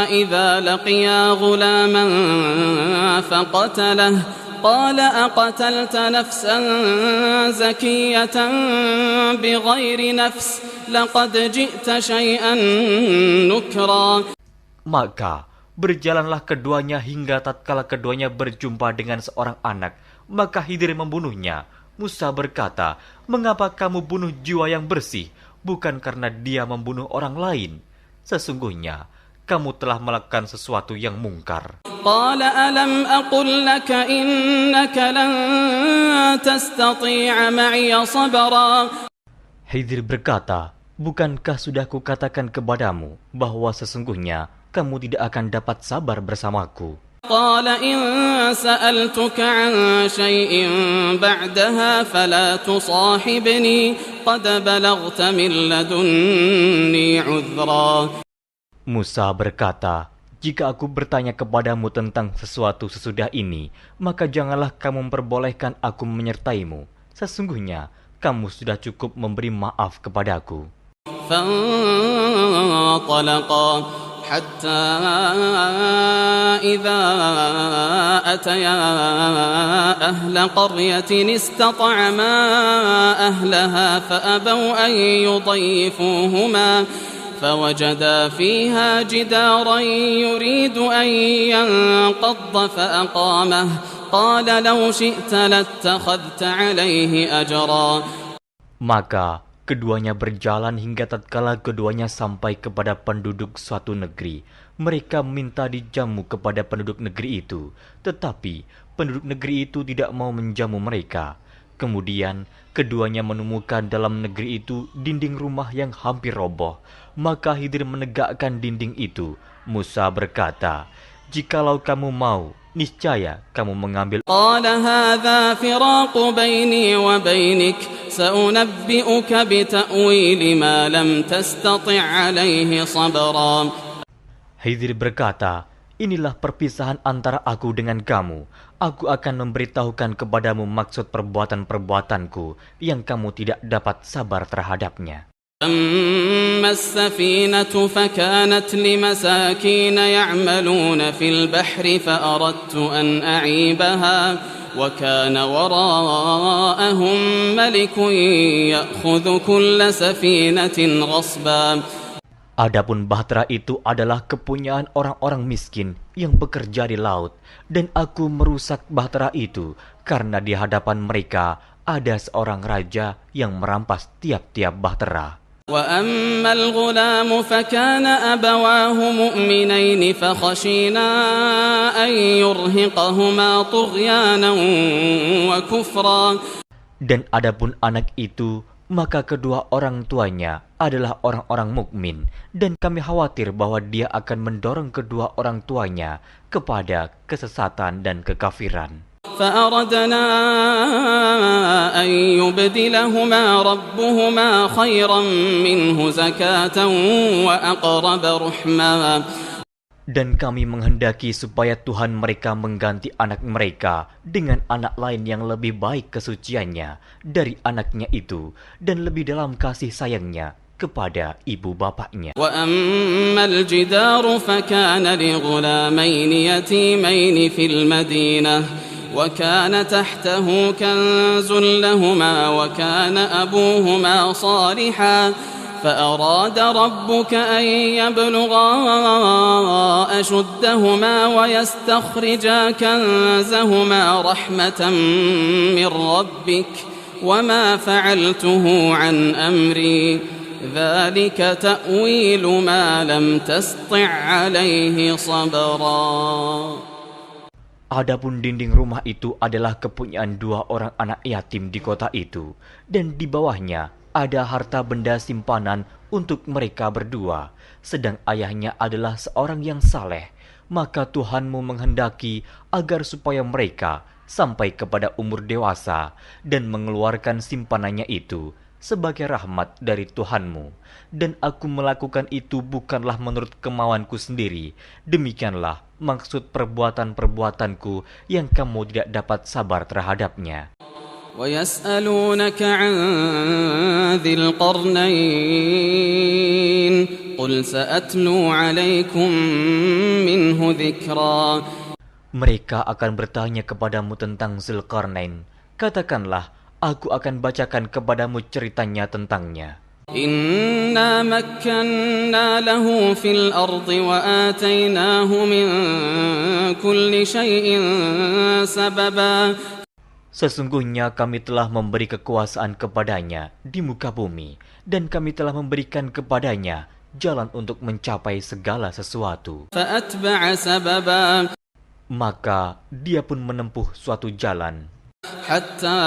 إذا لقيا غلاما فقتله قال أقتلت نفسا زكية بغير نفس لقد جئت شيئا نكرا. Maka berjalanlah keduanya hingga tatkala keduanya berjumpa dengan seorang anak, maka Khidir membunuhnya. Musa berkata, mengapa kamu bunuh jiwa yang bersih, bukan karena dia membunuh orang lain? Sesungguhnya kamu telah melakukan sesuatu yang mungkar. قال ألم أقل لك إنك لن تستطيع معي صبرا. Khidir berkata, bukankah sudah kukatakan kepadamu bahwa sesungguhnya kamu tidak akan dapat sabar bersamaku? قال إن سألتك عن شيء بعدها فلا تصاحبني قد بلغت من لدني عذرا. Musa berkata, jika aku bertanya kepadamu tentang sesuatu sesudah ini, maka janganlah kamu memperbolehkan aku menyertaimu. Sesungguhnya kamu sudah cukup memberi maaf kepadaku. فانطلقا حتى إذا أتيا أهل قرية استطعما أهلها فأبوا أن يضيفوهما فوجدا فيها جدارا يريد أن ينقض فأقامه قال لو شئت لاتخذت عليه أجرا. Maka keduanya berjalan hingga tatkala keduanya sampai kepada penduduk suatu negeri. Mereka minta dijamu kepada penduduk negeri itu, tetapi penduduk negeri itu tidak mau menjamu mereka. Kemudian keduanya menemukan dalam negeri itu dinding rumah yang hampir roboh. Maka Khidir menegakkan dinding itu. Musa berkata, jikalau kamu mau, niscaya kamu mengambil. قال هذا فراق بيني وبينك سأنبئك بتأويل ما لم تستطع عليه صبرا. Khidir berkata, inilah perpisahan antara aku dengan kamu. Aku akan memberitahukan kepadamu maksud perbuatan-perbuatanku yang kamu tidak dapat sabar terhadapnya. أما السفينة فكانت لمساكين يعملون في البحر فأردت أن وكان وراءهم ملك يأخذ كل سفينة غصبا. Adapun bahtera itu adalah kepunyaan orang-orang miskin yang bekerja di laut, dan aku merusak bahtera itu karena di hadapan mereka ada seorang raja yang merampas tiap-tiap bahtera. وأما الغلام فكان أبواه مؤمنين فخشينا أن يرهقهما طغيانا وكفرا. Dan adapun anak itu, maka kedua orang tuanya adalah orang-orang mukmin, dan kami khawatir bahwa dia akan mendorong kedua orang tuanya kepada kesesatan dan kekafiran. فأردنا أن يبدلهما ربهما خيرا منه زكاة وأقرب رحما. Dan kami menghendaki supaya Tuhan mereka mengganti anak mereka dengan anak lain yang lebih baik kesuciannya dari anaknya itu, dan lebih dalam kasih sayangnya kepada ibu bapaknya. وأما الجدار فكان لغلامين يتيمين في المدينة وكان تحته كنز لهما وكان أبوهما صالحا فأراد ربك أن يبلغا أشدهما ويستخرجا كنزهما رحمة من ربك وما فعلته عن أمري ذلك تأويل ما لم تسطع عليه صبرا. Adapun dinding rumah itu adalah kepunyaan dua orang anak yatim di kota itu, dan di bawahnya ada harta benda simpanan untuk mereka berdua, sedang ayahnya adalah seorang yang saleh. Maka Tuhanmu menghendaki agar supaya mereka sampai kepada umur dewasa dan mengeluarkan simpanannya itu sebagai rahmat dari Tuhanmu. Dan aku melakukan itu bukanlah menurut kemauanku sendiri. Demikianlah maksud perbuatan-perbuatanku yang kamu tidak dapat sabar terhadapnya. وَيَسْأَلُونَكَ عَنْ ذِي الْقَرْنَيْنِ قُلْ سَأَتْلُو عَلَيْكُمْ مِنْهُ ذِكْرًا. Mereka akan bertanya kepadamu tentang Zulkarnain. Katakanlah, aku akan bacakan kepadamu ceritanya tentangnya. إِنَّا مَكَّنَّا لَهُ فِي الْأَرْضِ وَآتَيْنَاهُ مِنْ كُلِّ شَيْءٍ سَبَبًا. Sesungguhnya kami telah memberi kekuasaan kepadanya di muka bumi, dan kami telah memberikan kepadanya jalan untuk mencapai segala sesuatu. فَأَتْبَعَ سَبَبًا. Maka dia pun menempuh suatu jalan. حتى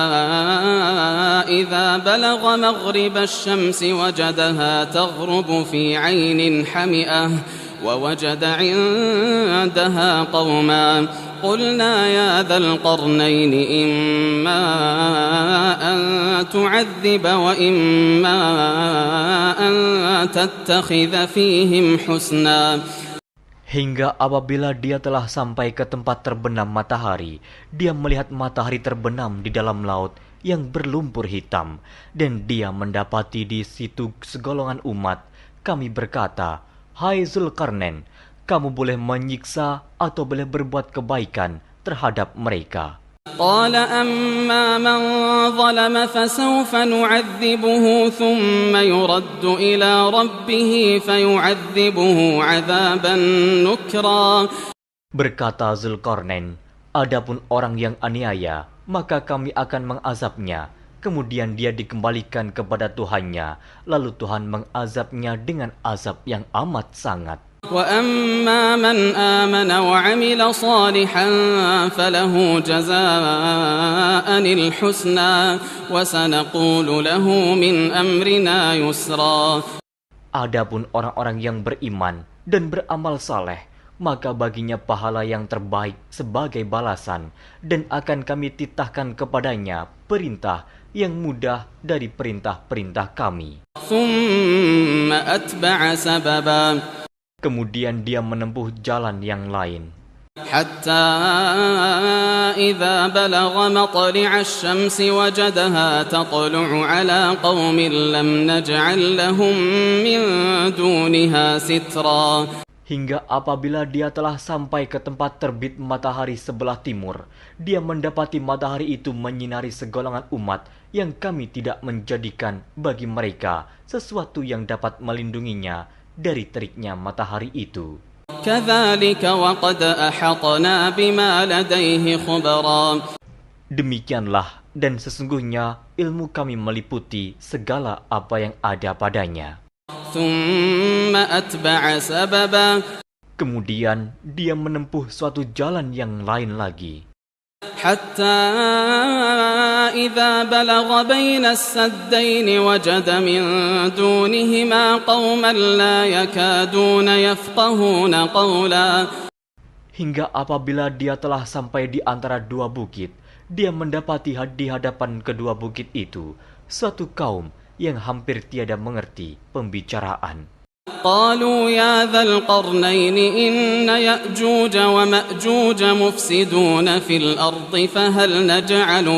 إذا بلغ مغرب الشمس وجدها تغرب في عين حمئة ووجد عندها قوما قلنا يا ذا القرنين إما أن تعذب وإما أن تتخذ فيهم حسنا. Hingga apabila dia telah sampai ke tempat terbenam matahari, dia melihat matahari terbenam di dalam laut yang berlumpur hitam, dan dia mendapati di situ segolongan umat. Kami berkata, "Hai Zulkarnain, kamu boleh menyiksa atau boleh berbuat kebaikan terhadap mereka." قال أما من ظلم فسوف نعذبه ثم يرد إلى ربه فيعذبه عذابا نكرا. Berkata Zulkarnain, adapun orang yang aniaya, maka kami akan mengazabnya. Kemudian dia dikembalikan kepada Tuhannya, lalu Tuhan mengazabnya dengan azab yang amat sangat. وأما من آمن وعمل صالحا فله جزاء الحسنى وسنقول له من أمرنا يسرا. Adapun orang-orang yang beriman dan beramal saleh, maka baginya pahala yang terbaik sebagai balasan, dan akan kami titahkan kepadanya perintah yang mudah dari perintah-perintah kami. ثم أتبع سببا. Kemudian dia menempuh jalan yang lain. حتى إذا بلغ مطلع الشمس وجدها تطلع على قوم لم نجعل لهم من دونها سترا. hingga apabila dia telah sampai ke tempat terbit matahari sebelah timur, dia mendapati matahari itu menyinari segolongan umat yang kami tidak menjadikan bagi mereka sesuatu yang dapat melindunginya dari teriknya matahari itu. كذلك وقد أحطنا بما لديه خبرا. Demikianlah, dan sesungguhnya ilmu kami meliputi segala apa yang ada padanya. ثم أتبع سببا. Kemudian dia menempuh suatu jalan yang lain lagi. حتى إذا بلغ بين السدين وجد من دونهما قوما لا يكادون يفقهون قولا. Hingga apabila dia telah sampai di antara dua bukit, dia mendapati di hadapan kedua bukit itu suatu kaum yang hampir tiada mengerti pembicaraan. قالوا يا ذا القرنين إن يأجوج ومأجوج مفسدون في الأرض فهل نجعل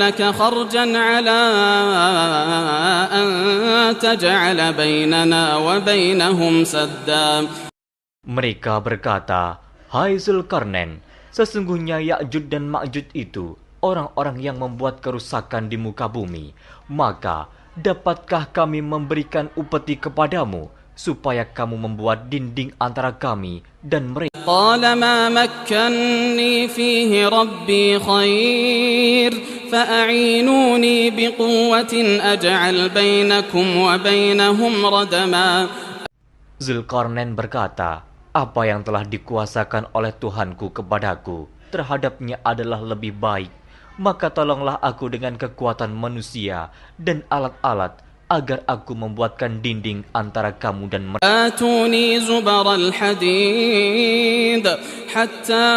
لك خرجا على أن تجعل بيننا وبينهم سدا. Mereka berkata, "Hai Zulkarnain, sesungguhnya Ya'juj dan Ma'juj itu orang-orang yang membuat kerusakan di muka bumi. Maka dapatkah kami memberikan upeti kepadamu supaya kamu membuat dinding antara kami dan mereka?" قال ما مكنني فيه ربي خير فأعينوني بقوة أجعل بينكم وبينهم ردما. Zulkarnain berkata, "Apa yang telah dikuasakan oleh Tuhanku kepadaku terhadapnya adalah lebih baik. Maka tolonglah aku dengan kekuatan manusia dan alat-alat agar aku membuatkan dinding antara kamu dan mereka." آتوني زبر الحديد حتى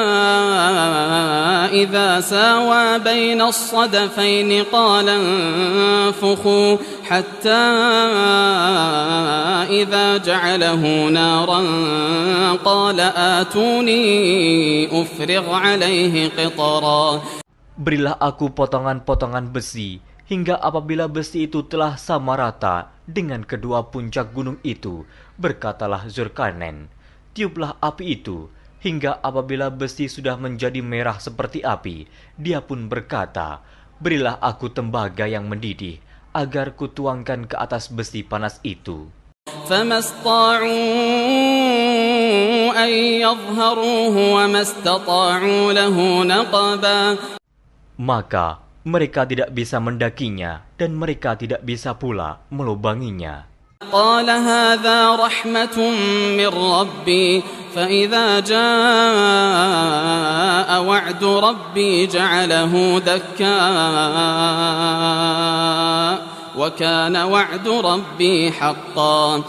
إذا ساوى بين الصدفين قال انفخوا حتى إذا جعله نارا قال آتوني أفرغ عليه قطرا. Berilah aku potongan-potongan besi, hingga apabila besi itu telah sama rata dengan kedua puncak gunung itu, berkatalah Zulkarnain, "Tiuplah api itu." Hingga apabila besi sudah menjadi merah seperti api, dia pun berkata, "Berilah aku tembaga yang mendidih, agar kutuangkan ke atas besi panas itu." فما استطاعوا أن يظهروه وما استطاعوا له نقبا. Maka mereka tidak bisa mendakinya, dan mereka tidak bisa pula melubanginya. قال هذا رحمة من ربي فإذا جاء وعد ربي جعله دكا وكان وعد ربي حقا.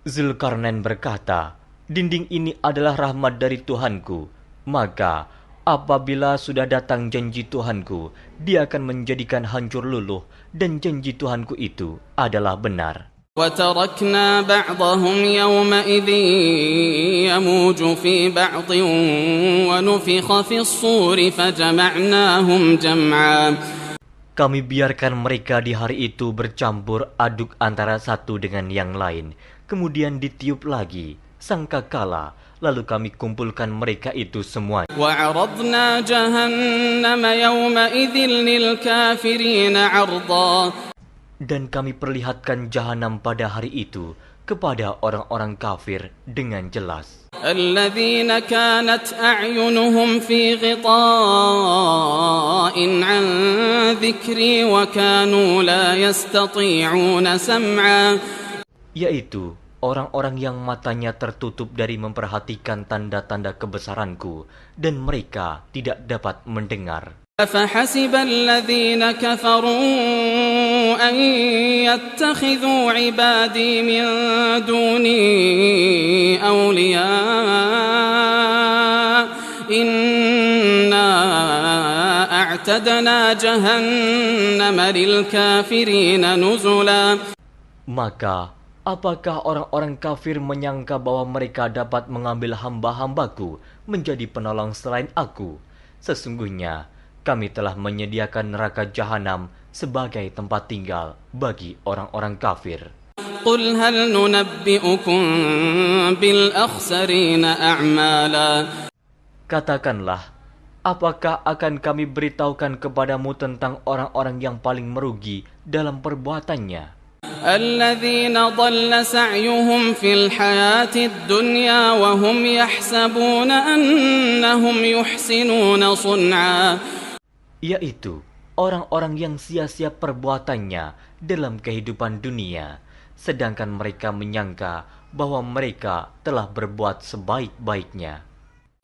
Zulkarnain berkata, "Dinding ini adalah rahmat dari Tuhanku, maka apabila sudah datang janji Tuhanku, dia akan menjadikan hancur luluh, dan janji Tuhanku itu adalah benar." وتركنا بعضهم يومئذ يموج في بعض ونفخ في الصور فجمعناهم جمعا. Kami biarkan mereka di hari itu bercampur aduk antara satu dengan yang lain, kemudian ditiup lagi sangkakala, lalu kami kumpulkan mereka itu semua. وعرضنا جهنم يومئذ للكافرين عرضا. Dan kami perlihatkan jahanam pada hari itu kepada orang-orang kafir dengan jelas. الذين كانت أعينهم في غطاء عن ذكري وكانوا لا يستطيعون سمعا. Yaitu orang-orang yang matanya tertutup dari memperhatikan tanda-tanda kebesaranku, dan mereka tidak dapat mendengar. أفحسب الذين كفروا أن يتخذوا عبادي من دوني أولياء إنا أعتدنا جهنم للكافرين نزلا. Maka apakah orang-orang kafir menyangka bahwa mereka dapat mengambil hamba-hambaku menjadi penolong selain aku? Sesungguhnya kami telah menyediakan neraka jahanam sebagai tempat tinggal bagi orang-orang kafir. قل هل ننبئكم بالأخسرين أعمالا. Katakanlah, apakah akan kami beritahukan kepadamu tentang orang-orang yang paling merugi dalam perbuatannya? الذين ضل سعيهم في الحياة الدنيا وهم يحسبون أنهم يحسنون صنعا. Yaitu orang-orang yang sia-sia perbuatannya dalam kehidupan dunia, sedangkan mereka menyangka bahwa mereka telah berbuat sebaik-baiknya.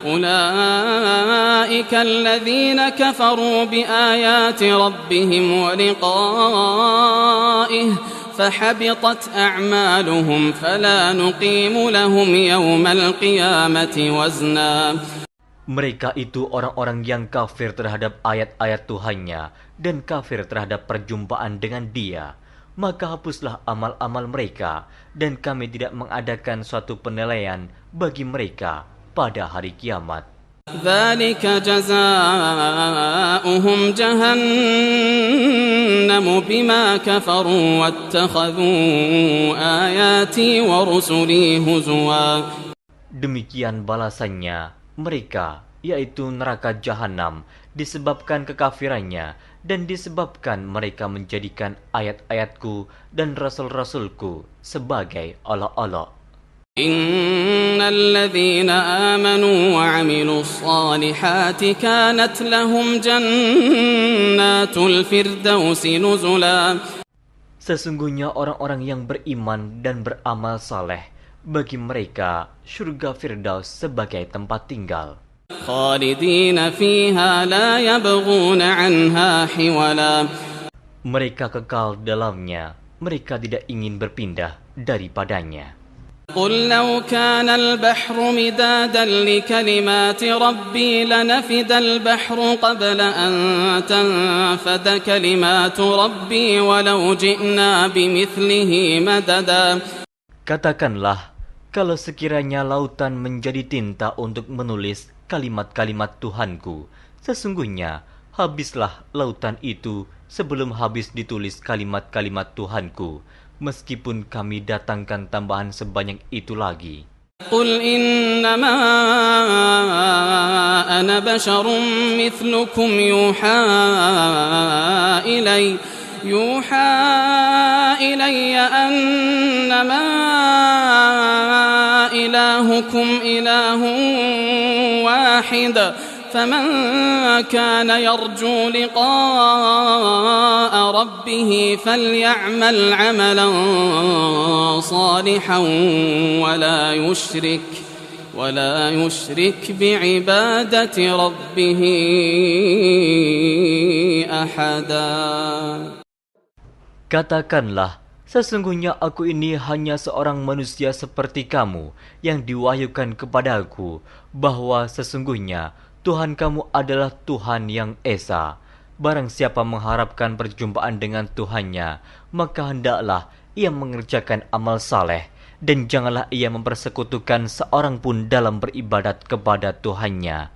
أولئك الذين كفروا بآيات ربهم ولقائه فحبطت أعمالهم فلا نقيم لهم يوم القيامة وزنا. Mereka itu orang-orang yang kafir terhadap ayat-ayat Tuhannya dan kafir terhadap perjumpaan dengan Dia. Maka hapuslah amal-amal mereka, dan kami tidak mengadakan suatu penilaian bagi mereka pada hari kiamat. ذلك جزاؤهم جهنم بما كفروا واتخذوا آياتي ورسلي هزوا. Demikian balasannya mereka, yaitu neraka jahanam, disebabkan kekafirannya dan disebabkan mereka menjadikan ayat-ayatku dan rasul-rasulku sebagai olok-olok. إن الذين آمنوا وعملوا الصالحات كانت لهم جنات الفردوس نزلا. Sesungguhnya orang-orang yang beriman dan beramal saleh, bagi mereka surga Firdaus sebagai tempat tinggal. خالدين فيها لا يبغون عنها حولا. Mereka kekal dalamnya, mereka tidak ingin berpindah daripadanya. قل لو كان البحر مدادا لكلمات ربي لنفد البحر قبل أن تنفد كلمات ربي ولو جئنا بمثله مددا. Katakanlah, kalau sekiranya lautan menjadi tinta untuk menulis kalimat-kalimat Tuhanku, sesungguhnya habislah lautan itu sebelum habis ditulis kalimat-kalimat Tuhanku, meskipun kami datangkan tambahan sebanyak itu lagi. قل إنما أنا بشر مثلكم يوحى إلي أنما إلهكم إله واحد فمن كان يرجو لقاء ربه فليعمل عملا صالحا ولا يشرك بعبادة ربه أحدا. Katakanlah, sesungguhnya aku ini hanya seorang manusia seperti kamu yang diwahyukan kepadaku bahwa sesungguhnya Tuhan kamu adalah Tuhan yang Esa. Barang siapa mengharapkan perjumpaan dengan Tuhannya, maka hendaklah ia mengerjakan amal saleh, dan janganlah ia mempersekutukan seorang pun dalam beribadat kepada Tuhannya.